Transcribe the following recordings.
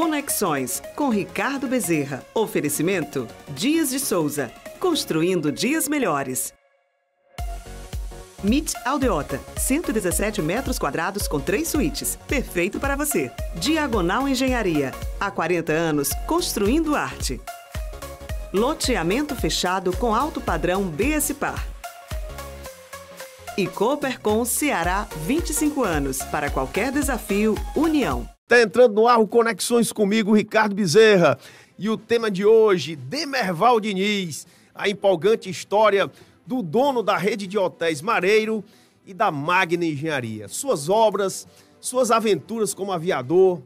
Conexões, com Ricardo Bezerra. Oferecimento Dias de Souza. Construindo dias melhores. MIT Aldeota, 117 metros quadrados com 3 suítes. Perfeito para você. Diagonal Engenharia. Há 40 anos, construindo arte. Loteamento fechado com alto padrão BSPAR. E Coopercon Ceará, 25 anos. Para qualquer desafio, união. Tá entrando no ar o Conexões comigo, Ricardo Bezerra. E o tema de hoje, Demerval Diniz, a empolgante história do dono da rede de hotéis Mareiro e da Magna Engenharia. Suas obras, suas aventuras como aviador,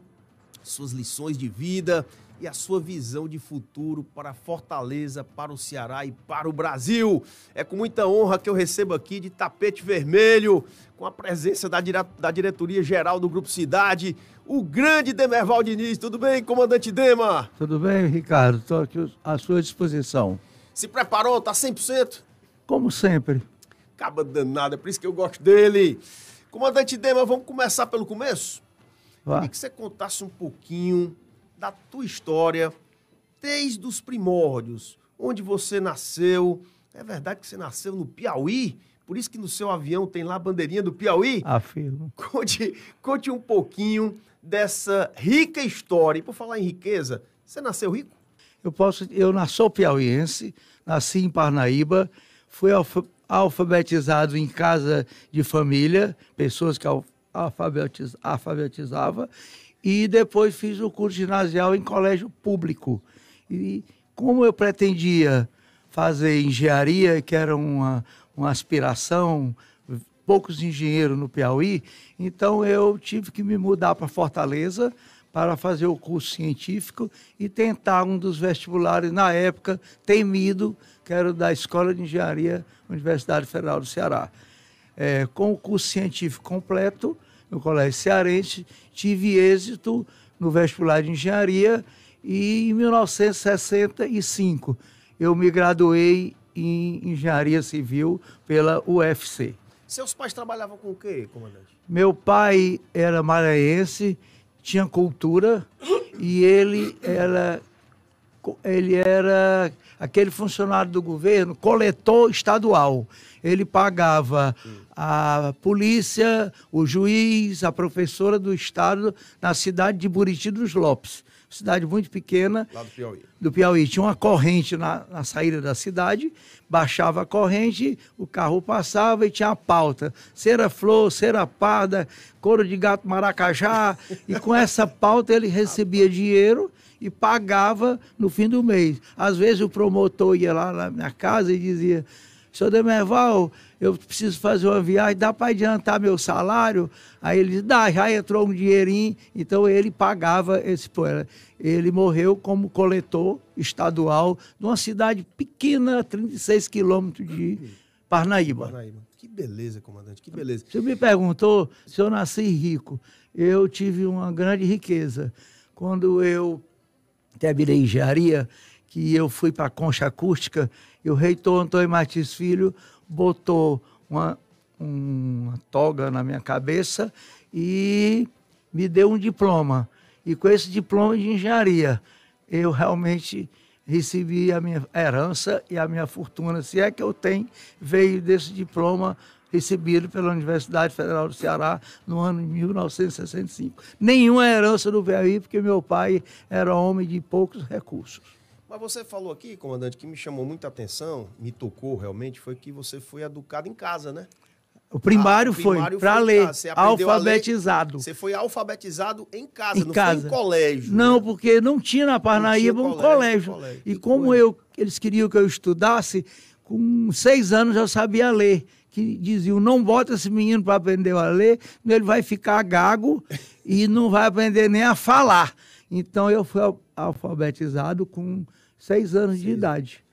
suas lições de vida e a sua visão de futuro para Fortaleza, para o Ceará e para o Brasil. É com muita honra que eu recebo aqui de tapete vermelho, com a presença da diretoria-geral do Grupo Cidade, o grande Demerval Diniz. Tudo bem, comandante Dema? Tudo bem, Ricardo. Estou aqui à sua disposição. Se preparou? Tá 100%? Como sempre. Acaba danado, é por isso que eu gosto dele. Comandante Dema, vamos começar pelo começo? Vá. Queria que você contasse um pouquinho da tua história, desde os primórdios, onde você nasceu. É verdade que você nasceu no Piauí? Por isso que no seu avião tem lá a bandeirinha do Piauí? Afirmo. Conte um pouquinho dessa rica história. E por falar em riqueza, você nasceu rico? Eu nasci piauiense, nasci em Parnaíba, fui alfabetizado em casa de família, pessoas que alfabetizava, e depois fiz o curso ginasial em colégio público. E como eu pretendia fazer engenharia, que era uma aspiração, poucos engenheiros no Piauí, então eu tive que me mudar para Fortaleza para fazer o curso científico e tentar um dos vestibulares, na época, temido, que era o da Escola de Engenharia Universidade Federal do Ceará. Com o curso científico completo, no Colégio Cearense, tive êxito no vestibular de engenharia e em 1965 eu me graduei em engenharia civil pela UFC. Seus pais trabalhavam com o quê, comandante? Meu pai era maranhense, tinha cultura e ele era aquele funcionário do governo, coletor estadual. Ele pagava a polícia, o juiz, a professora do estado na cidade de Buriti dos Lopes. Cidade muito pequena. Lá do Piauí. Do Piauí. Tinha uma corrente na saída da cidade, baixava a corrente, o carro passava e tinha a pauta. Cera flor, cera parda, couro de gato maracajá. E com essa pauta ele recebia dinheiro e pagava no fim do mês. Às vezes o promotor ia lá na minha casa e dizia: "Senhor Demerval, eu preciso fazer uma viagem, dá para adiantar meu salário?" Aí ele disse: "Dá, já entrou um dinheirinho." Então ele pagava esse... Ele morreu como coletor estadual de uma cidade pequena, 36 quilômetros de Parnaíba. Que beleza, comandante, que beleza. Você me perguntou se eu nasci rico. Eu tive uma grande riqueza. Quando eu terminei engenharia, que eu fui para a Concha Acústica, e o reitor Antônio Martins Filho botou uma toga na minha cabeça e me deu um diploma. E com esse diploma de engenharia, eu realmente recebi a minha herança e a minha fortuna, se é que eu tenho, veio desse diploma recebido pela Universidade Federal do Ceará no ano de 1965. Nenhuma herança do Piauí, porque meu pai era homem de poucos recursos. Mas você falou aqui, comandante, que me chamou muita atenção, me tocou realmente, foi que você foi educado em casa, né? O primário foi para ler, alfabetizado. Você foi alfabetizado em casa, não foi em colégio? Não, né? Porque não tinha na Parnaíba um colégio. E como eles queriam que eu estudasse, com 6 anos eu sabia ler. Que diziam: "Não bota esse menino para aprender a ler, ele vai ficar gago e não vai aprender nem a falar." Então eu fui alfabetizado com 6 anos de idade.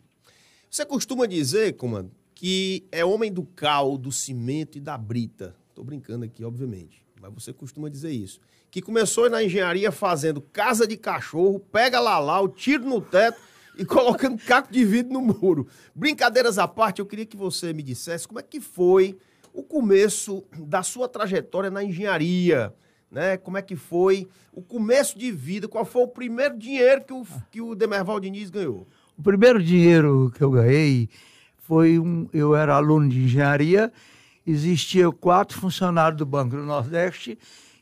Você costuma dizer, comando, que é homem do cal, do cimento e da brita. Estou brincando aqui, obviamente, mas você costuma dizer isso. Que começou na engenharia fazendo casa de cachorro, pega o tiro no teto e colocando caco de vidro no muro. Brincadeiras à parte, eu queria que você me dissesse como é que foi o começo da sua trajetória na engenharia. né? Como é que foi o começo de vida? Qual foi o primeiro dinheiro que o Demerval Diniz ganhou? O primeiro dinheiro que eu ganhei foi eu era aluno de engenharia, existia 4 funcionários do Banco do Nordeste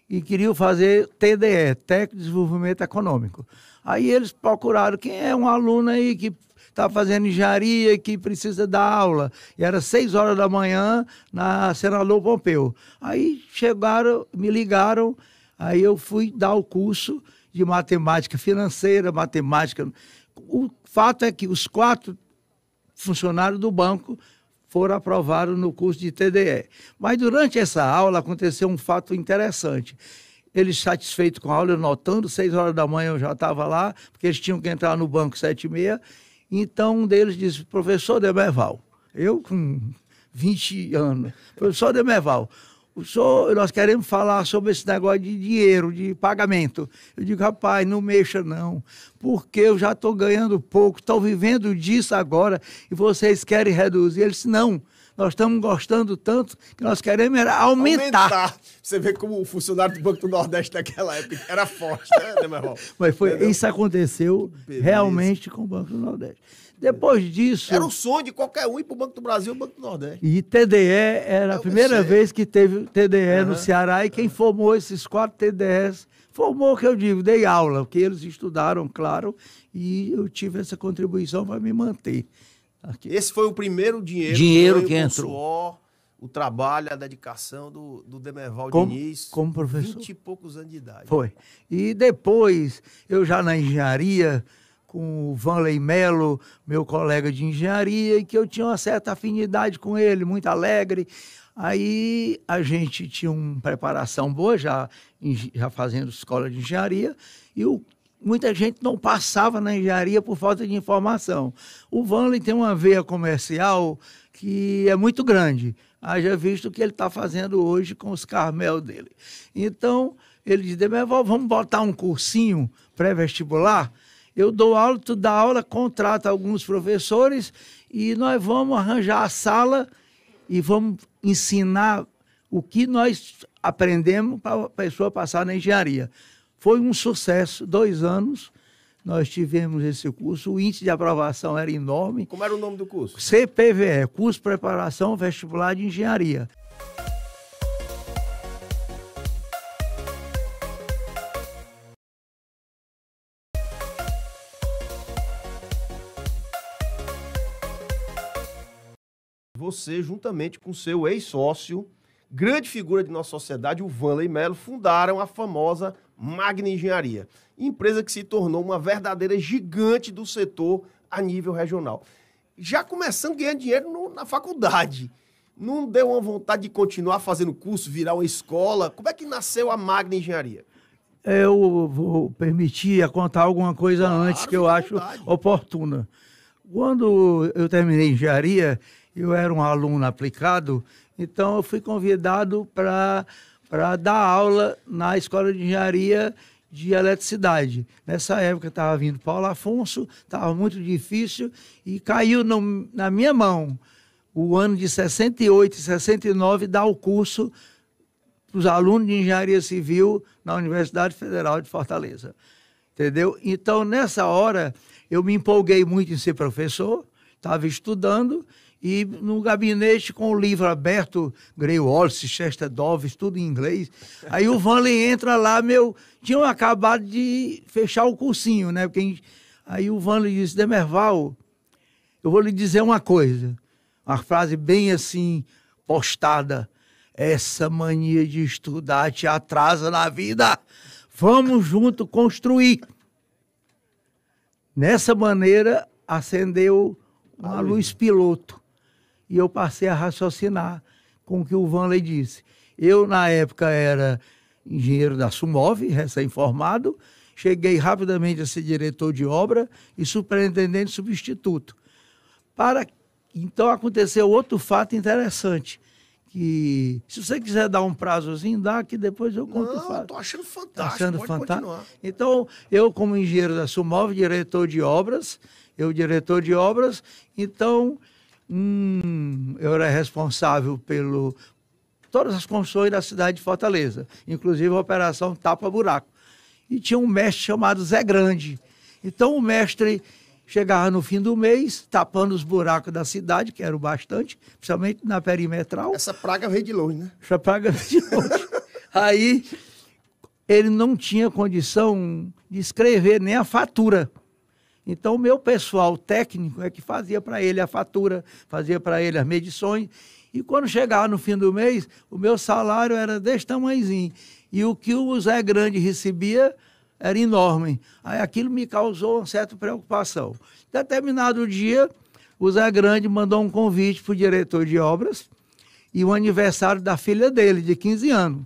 e queriam fazer TDE, Técnico de Desenvolvimento Econômico. Aí eles procuraram quem é um aluno aí que está fazendo engenharia, que precisa dar aula. E era 6 horas da manhã na Senador Pompeu. Aí chegaram, me ligaram, aí eu fui dar o curso de matemática financeira, matemática. O fato é que os 4 funcionários do banco foram aprovados no curso de TDE. Mas durante essa aula aconteceu um fato interessante. Eles satisfeitos com a aula, eu notando, 6 horas da manhã eu já estava lá, porque eles tinham que entrar no banco 7h30. Então um deles disse, professor Demerval, eu com 20 anos, professor Demerval, nós queremos falar sobre esse negócio de dinheiro, de pagamento. Eu digo, rapaz, não mexa não, porque eu já estou ganhando pouco, estou vivendo disso agora e vocês querem reduzir. Ele disse, não, nós estamos gostando tanto que nós queremos era aumentar. Você vê como o funcionário do Banco do Nordeste naquela época era forte, né, Demerval? Mas isso aconteceu realmente com o Banco do Nordeste. Depois disso... Era o sonho de qualquer um ir para o Banco do Brasil e o Banco do Nordeste. E TDE era a primeira vez que teve TDE no Ceará, e quem formou esses 4 TDEs, formou, que eu digo, dei aula, porque eles estudaram, claro, e eu tive essa contribuição para me manter aqui. Esse foi o primeiro dinheiro que entrou. O suor, o trabalho, a dedicação do Demerval Diniz. Como professor. 20 e poucos anos de idade. Foi. E depois, eu já na engenharia, com o Vanley Melo, meu colega de engenharia, e que eu tinha uma certa afinidade com ele, muito alegre. Aí a gente tinha uma preparação boa, já fazendo escola de engenharia, e muita gente não passava na engenharia por falta de informação. O Vanley tem uma veia comercial que é muito grande, haja visto o que ele está fazendo hoje com os Carmel dele. Então, ele disse, Demerval, vamos botar um cursinho pré-vestibular? Eu dou aula, tu dá aula, contrata alguns professores e nós vamos arranjar a sala e vamos ensinar o que nós aprendemos para a pessoa passar na engenharia. Foi um sucesso, 2 anos nós tivemos esse curso, o índice de aprovação era enorme. Como era o nome do curso? CPVE, Curso Preparação Vestibular de Engenharia. Você, juntamente com seu ex-sócio, grande figura de nossa sociedade, o Vanley Melo, fundaram a famosa Magna Engenharia, empresa que se tornou uma verdadeira gigante do setor a nível regional. Já começando a ganhar dinheiro na faculdade, não deu uma vontade de continuar fazendo curso, virar uma escola? Como é que nasceu a Magna Engenharia? Eu vou permitir contar alguma coisa antes que eu acho oportuna. Quando eu terminei engenharia, eu era um aluno aplicado, então eu fui convidado para dar aula na Escola de Engenharia de Eletricidade. Nessa época estava vindo Paulo Afonso, estava muito difícil e caiu na minha mão o ano de 68 e 69 dar o curso para os alunos de Engenharia Civil na Universidade Federal de Fortaleza. Entendeu? Então, nessa hora, eu me empolguei muito em ser professor, estava estudando, e no gabinete com o livro aberto, Gray Wallace, Chester Doves, tudo em inglês. Aí o Vanley entra lá, tinham acabado de fechar o cursinho, né? Aí o Vanley disse, Demerval, eu vou lhe dizer uma coisa, uma frase bem assim, postada, essa mania de estudar te atrasa na vida, vamos junto construir. Nessa maneira, acendeu uma luz piloto. E eu passei a raciocinar com o que o Vanley disse. Eu, na época, era engenheiro da Sumov, recém-formado, cheguei rapidamente a ser diretor de obra e superintendente substituto. Então, aconteceu outro fato interessante, que se você quiser dar um prazozinho, dá, que depois eu conto o fato. Não, estou achando fantástico, pode continuar. Então, eu como engenheiro da Sumov, diretor de obras, então... eu era responsável todas as construções da cidade de Fortaleza, inclusive a Operação Tapa Buraco. E tinha um mestre chamado Zé Grande. Então o mestre chegava no fim do mês, tapando os buracos da cidade, que eram bastante, principalmente na perimetral. Essa praga veio de longe, né? Essa praga veio de longe. Aí ele não tinha condição de escrever nem a fatura. Então o meu pessoal técnico é que fazia para ele a fatura, fazia para ele as medições. E quando chegava no fim do mês, o meu salário era desse tamanhozinho. E o que o Zé Grande recebia era enorme. Aí aquilo me causou uma certa preocupação. Determinado dia, o Zé Grande mandou um convite para o diretor de obras e o aniversário da filha dele, de 15 anos.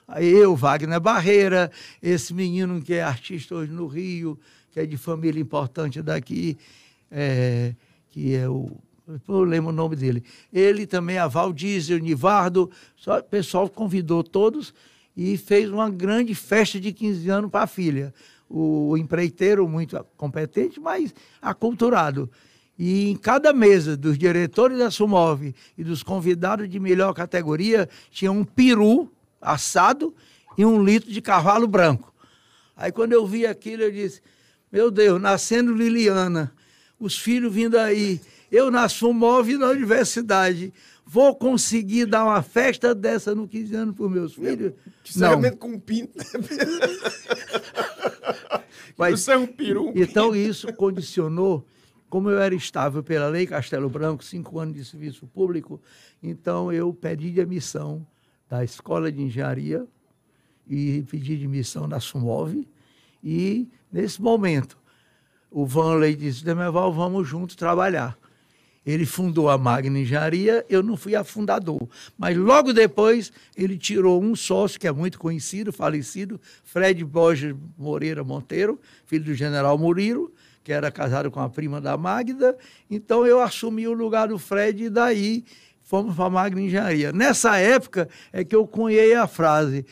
Aí eu, Wagner Barreira, esse menino que é artista hoje no Rio, que é de família importante daqui, que é eu lembro o nome dele. Ele também, a Valdísio, o Nivardo, o pessoal convidou todos e fez uma grande festa de 15 anos para a filha. O empreiteiro muito competente, mas aculturado. E em cada mesa dos diretores da Sumov e dos convidados de melhor categoria, tinha um peru assado e 1 litro de cavalo branco. Aí quando eu vi aquilo, eu disse, meu Deus, nascendo Liliana, os filhos vindo aí, eu na Sumov e na universidade, vou conseguir dar uma festa dessa no 15 anos para os meus filhos? Sinceramente, com um pinto. Mas, isso é um peru. Então isso condicionou, como eu era estável pela Lei Castelo Branco, 5 anos de serviço público, então eu pedi demissão da Escola de Engenharia e pedi demissão da Sumov. E, nesse momento, o Vanley disse, Demerval, vamos juntos trabalhar. Ele fundou a Magna Engenharia, eu não fui a fundador. Mas logo depois ele tirou um sócio que é muito conhecido, falecido, Fred Borges Moreira Monteiro, filho do general Murilo, que era casado com a prima da Magda. Então eu assumi o lugar do Fred e daí fomos para a Magna Engenharia. Nessa época é que eu cunhei a frase,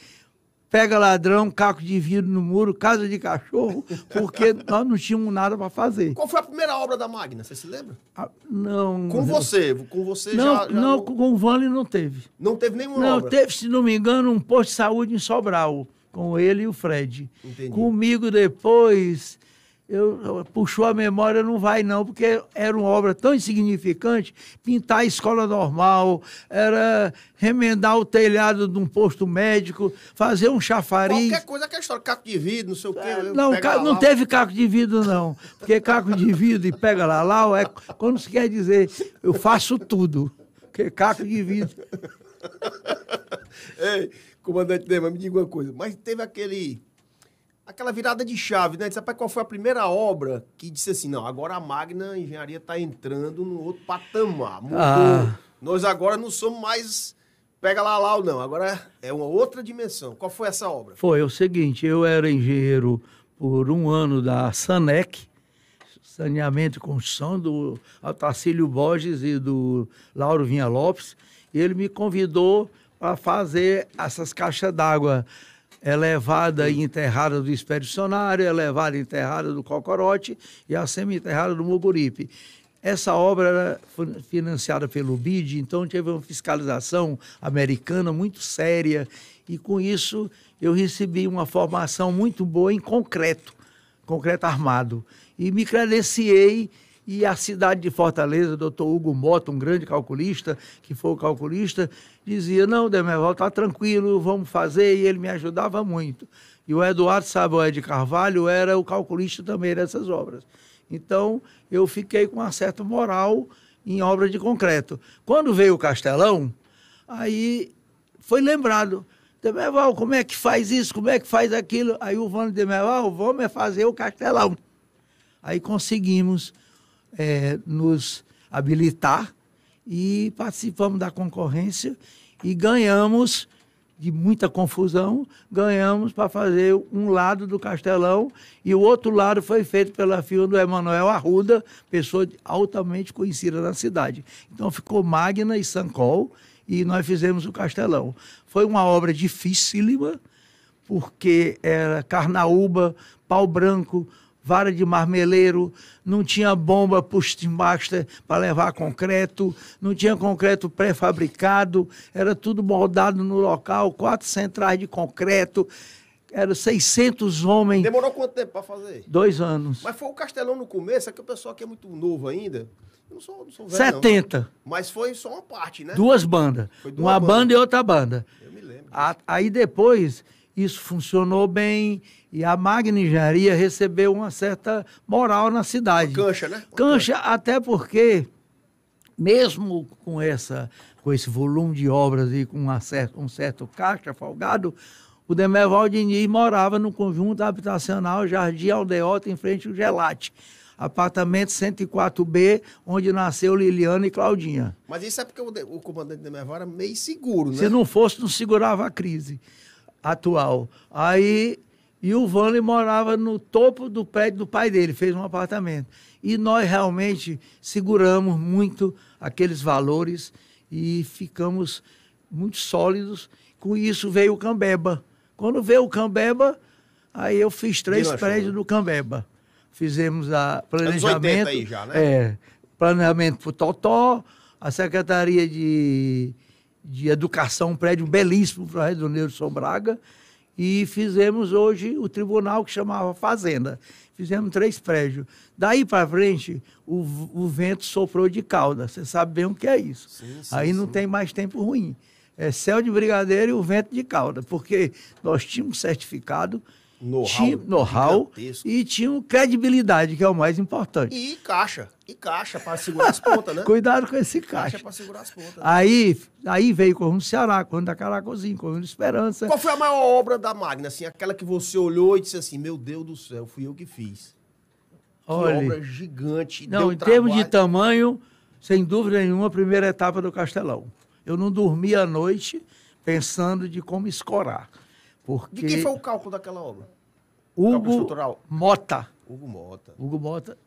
pega ladrão, caco de vidro no muro, casa de cachorro, porque nós não tínhamos nada para fazer. Qual foi a primeira obra da Magna, você se lembra? Não. Com você não, já não, com o Vanley não teve. Não teve nenhuma não, obra? Não, teve, se não me engano, um posto de saúde em Sobral, com ele e o Fred. Entendi. Comigo depois, puxou a memória, não vai não, porque era uma obra tão insignificante, pintar a escola normal, era remendar o telhado de um posto médico, fazer um chafariz. Qualquer coisa, aquela história, caco de vidro, não sei o quê. Não teve caco de vidro, não. Porque caco de vidro e pega lá, é quando se quer dizer, eu faço tudo. Porque caco de vidro. Ei, comandante Dema, me diga uma coisa, mas teve aquela virada de chave, né? Sabe qual foi a primeira obra que disse assim, não, agora a Magna Engenharia está entrando no outro patamar, mudou. Nós agora não somos mais pega lá ou não, agora é uma outra dimensão. Qual foi essa obra? Foi o seguinte, eu era engenheiro por 1 ano da SANEC, Saneamento e Construção, do Otacílio Borges e do Lauro Vinha Lopes, e ele me convidou para fazer essas caixas d'água elevada e enterrada do expedicionário, elevada e enterrada do Cocorote e a semi-enterrada do Muguripe. Essa obra era financiada pelo BID, então teve uma fiscalização americana muito séria e com isso eu recebi uma formação muito boa em concreto armado. E me credenciei e a cidade de Fortaleza, o doutor Hugo Mota, um grande calculista, que foi o calculista, dizia, não, Demerval, está tranquilo, vamos fazer, e ele me ajudava muito. E o Eduardo Saboé de Carvalho era o calculista também dessas obras. Então, eu fiquei com uma certa moral em obras de concreto. Quando veio o Castelão, aí foi lembrado, Demerval, como é que faz isso, como é que faz aquilo? Aí o Vano Demerval, vamos fazer o Castelão. Aí conseguimos nos habilitar e participamos da concorrência e ganhamos, de muita confusão, ganhamos para fazer um lado do Castelão e o outro lado foi feito pela firma do Emanuel Arruda, pessoa altamente conhecida na cidade. Então ficou Magna e Sancol e nós fizemos o Castelão. Foi uma obra dificílima, porque era carnaúba, pau branco, vara de marmeleiro, não tinha bomba push-master para levar concreto, não tinha concreto pré-fabricado, era tudo moldado no local, 4 centrais de concreto, eram 600 homens. Demorou quanto tempo para fazer? 2 anos. Mas foi o Castelão no começo, é que o pessoal aqui é muito novo ainda. Eu não sou velho, 70. não. Mas foi só uma parte, né? 2 bandas. Uma banda e outra banda. Eu me lembro. Aí depois, isso funcionou bem e a Magna Engenharia recebeu uma certa moral na cidade. Uma cancha, né? Cancha, até porque, mesmo com esse volume de obras e com um certo caixa folgado, o Demerval Diniz morava no conjunto habitacional Jardim Aldeota, em frente ao Gelate. Apartamento 104B, onde nasceu Liliana e Claudinha. Mas isso é porque o comandante Demerval era meio seguro, né? Se não fosse, não segurava a crise atual. Aí, e o Vanley morava no topo do prédio do pai dele, fez um apartamento. E nós realmente seguramos muito aqueles valores e ficamos muito sólidos. Com isso veio o Cambeba. Quando veio o Cambeba, aí eu fiz 3 prédios do Cambeba. Fizemos planejamento. Aí já, né? Planejamento para o Totó, a Secretaria de Educação, um prédio belíssimo para o Redoneiro de São Braga, e fizemos hoje o tribunal que chamava Fazenda. Fizemos 3 prédios. Daí para frente, o vento soprou de cauda. Você sabe bem o que é isso. Sim, aí não tem mais tempo ruim. É céu de brigadeiro e o vento de cauda, porque nós tínhamos certificado, know-how e tínhamos credibilidade, que é o mais importante. E caixa para segurar as pontas, né? Cuidado com esse caixa. Para segurar as pontas. Aí veio Conjunto Ceará, Conjunto da Caracozinho, Conjunto Esperança. Qual foi a maior obra da Magna, assim, aquela que você olhou e disse assim, meu Deus do céu, fui eu que fiz? Olha, que obra gigante. Não, em termos de tamanho, sem dúvida nenhuma, a primeira etapa do Castelão. Eu não dormia à noite pensando de como escorar. Porque de quem foi o cálculo daquela obra? Hugo Mota. Hugo Mota. Hugo Mota.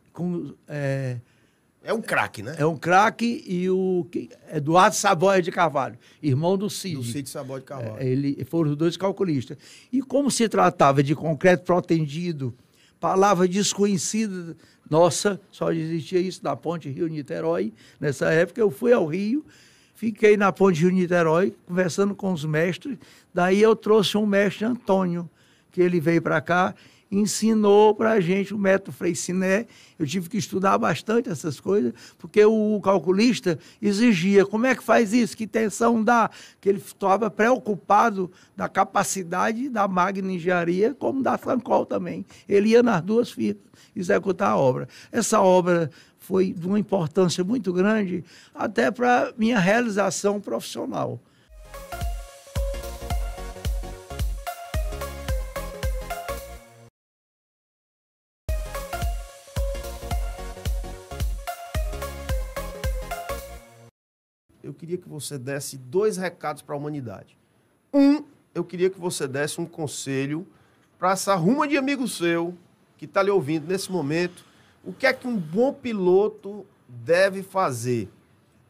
É um craque, né? É um craque e o Eduardo Saboia de Carvalho, irmão do Cid. Do Cid Saboia de Carvalho. Ele foram os 2 calculistas. E como se tratava de concreto protendido, palavra desconhecida, nossa, só existia isso na ponte Rio-Niterói. Nessa época eu fui ao Rio, fiquei na ponte Rio-Niterói, conversando com os mestres. Daí eu trouxe um mestre, Antônio, que ele veio para cá, ensinou para a gente o método Freycinet. Eu tive que estudar bastante essas coisas, porque o calculista exigia como é que faz isso, que tensão dá, que ele estava preocupado da capacidade da Magna Engenharia, como da Sancol também. Ele ia nas 2 firmas executar a obra. Essa obra foi de uma importância muito grande, até para minha realização profissional. Eu queria que você desse 2 recados para a humanidade. Eu queria que você desse um conselho para essa ruma de amigo seu que está lhe ouvindo nesse momento. O que é que um bom piloto deve fazer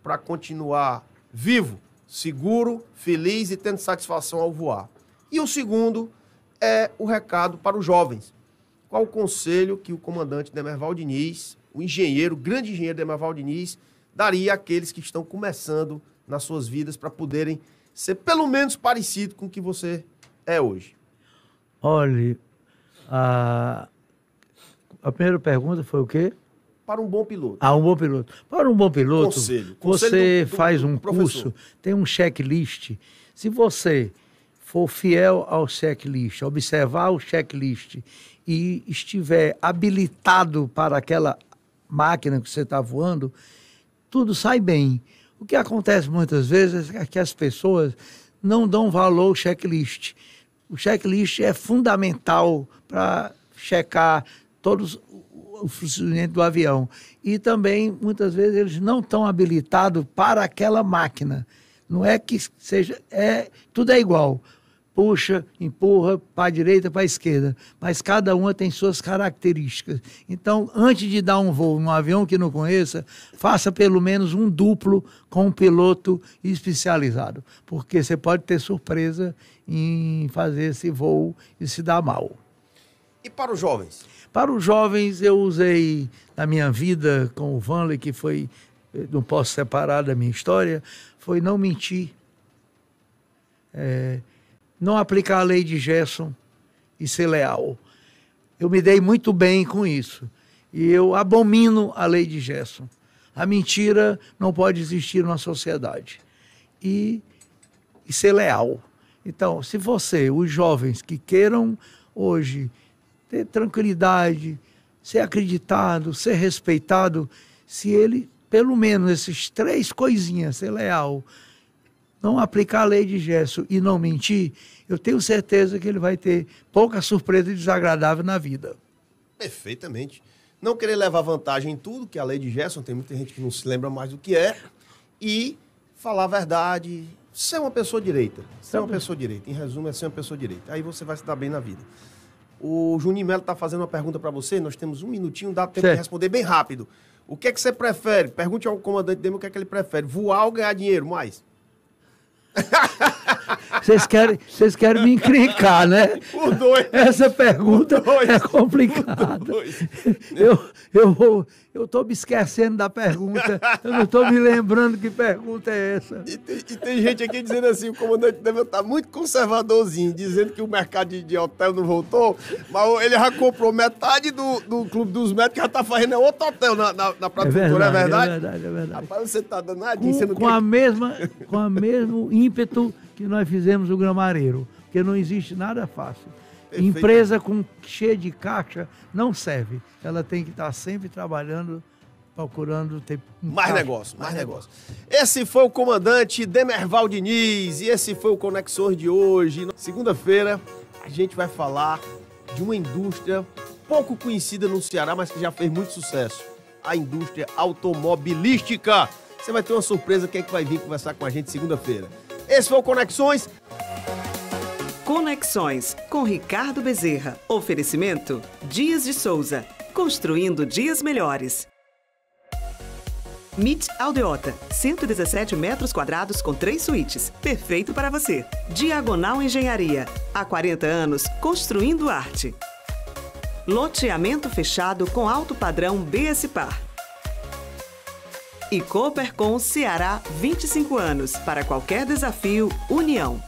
para continuar vivo, seguro, feliz e tendo satisfação ao voar? E o segundo é o recado para os jovens. Qual o conselho que o comandante Demerval Diniz, o grande engenheiro Demerval Diniz, daria àqueles que estão começando nas suas vidas para poderem ser pelo menos parecido com o que você é hoje? Olha, a primeira pergunta foi o quê? Para um bom piloto. Um bom piloto. Para um bom piloto, conselho você faz um curso, tem um checklist. Se você for fiel ao checklist, observar o checklist e estiver habilitado para aquela máquina que você está voando, tudo sai bem. O que acontece muitas vezes é que as pessoas não dão valor ao checklist. O checklist é fundamental para checar todos o funcionamento do avião. E também, muitas vezes, eles não estão habilitados para aquela máquina. Não é que seja... tudo é igual. Puxa, empurra para a direita, para a esquerda. Mas cada uma tem suas características. Então, antes de dar um voo num avião que não conheça, faça pelo menos um duplo com um piloto especializado. Porque você pode ter surpresa em fazer esse voo e se dar mal. E para os jovens? Para os jovens, eu usei na minha vida com o Vanley, que foi, não posso separar da minha história, foi não mentir, não aplicar a lei de Gerson e ser leal. Eu me dei muito bem com isso. E eu abomino a lei de Gerson. A mentira não pode existir numa sociedade. E ser leal. Então, se você, os jovens que queiram hoje ter tranquilidade, ser acreditado, ser respeitado, se ele, pelo menos esses 3 coisinhas, ser leal, não aplicar a lei de Gerson e não mentir, eu tenho certeza que ele vai ter pouca surpresa e desagradável na vida. Perfeitamente. Não querer levar vantagem em tudo, que a lei de Gerson, tem muita gente que não se lembra mais do que é, e falar a verdade, ser uma pessoa direita. Ser uma pessoa direita. Em resumo, é ser uma pessoa direita. Aí você vai se dar bem na vida. O Juninho Melo está fazendo uma pergunta para você, nós temos 1 minutinho, dá tempo de responder bem rápido. O que é que você prefere? Pergunte ao comandante Dema o que é que ele prefere, voar ou ganhar dinheiro, mais? Vocês querem me encrencar, né? Os dois. Essa pergunta é complicada. Eu estou me esquecendo da pergunta. Eu não estou me lembrando que pergunta é essa. E tem gente aqui dizendo assim, o comandante Dema está muito conservadorzinho, dizendo que o mercado de hotel não voltou, mas ele já comprou metade do Clube dos Médicos, já está fazendo outro hotel na prefeitura, é verdade? É verdade. Rapaz, você está danadinho. Com a mesmo ímpeto que nós fizemos o Gramareiro, porque não existe nada fácil. Perfeito. Empresa cheia de caixa não serve. Ela tem que estar sempre trabalhando, procurando ter mais negócio. Esse foi o comandante Demerval Diniz e esse foi o Conexões de hoje. Segunda-feira a gente vai falar de uma indústria pouco conhecida no Ceará, mas que já fez muito sucesso. A indústria automobilística. Você vai ter uma surpresa, quem é que vai vir conversar com a gente segunda-feira. Esse foi o Conexões. Conexões com Ricardo Bezerra. Oferecimento Dias de Souza. Construindo dias melhores. MIT Aldeota. 117 metros quadrados com 3 suítes. Perfeito para você. Diagonal Engenharia. Há 40 anos construindo arte. Loteamento fechado com alto padrão BSPAR. E Coopercon Ceará, 25 anos. Para qualquer desafio, união.